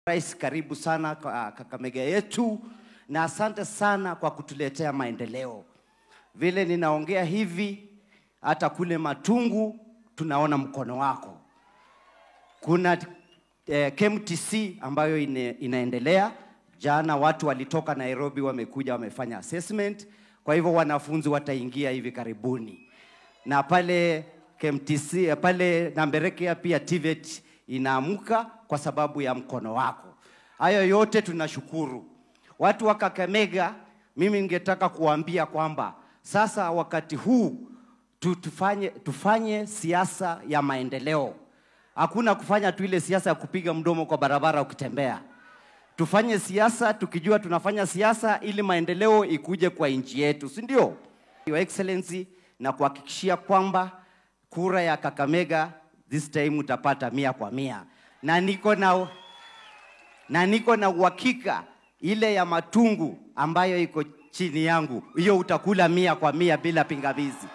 Rais, karibu sana kwa Kakamega yetu na asante sana kwa kutuletea maendeleo. Vile ninaongea hivi, hata kule Matungu tunaona mkono wako. Kuna KMTC ambayo inaendelea. Jana watu walitoka Nairobi wamekuja wamefanya assessment. Kwa hivyo wanafunzi wataingia hivi karibuni. Na pale KMTC, pale Namberekea pia TVET inaamuka kwa sababu ya mkono wako. Hayo yote tunashukuru. Watu wa Kakamega, mimi ningetaka kuambia kwamba sasa wakati huu tufanye siasa ya maendeleo. Hakuna kufanya tu ile siasa ya kupiga mdomo kwa barabara ukitembea. Tufanye siasa tukijua tunafanya siasa ili maendeleo ikuje kwa nchi yetu, si ndio? Your Excellency, na kuhakikishia kwamba kura ya Kakamega this time utapata 100%. Na niko na uhakika ile ya Matungu ambayo iko chini yangu, hiyo utakula 100% bila pingamizi.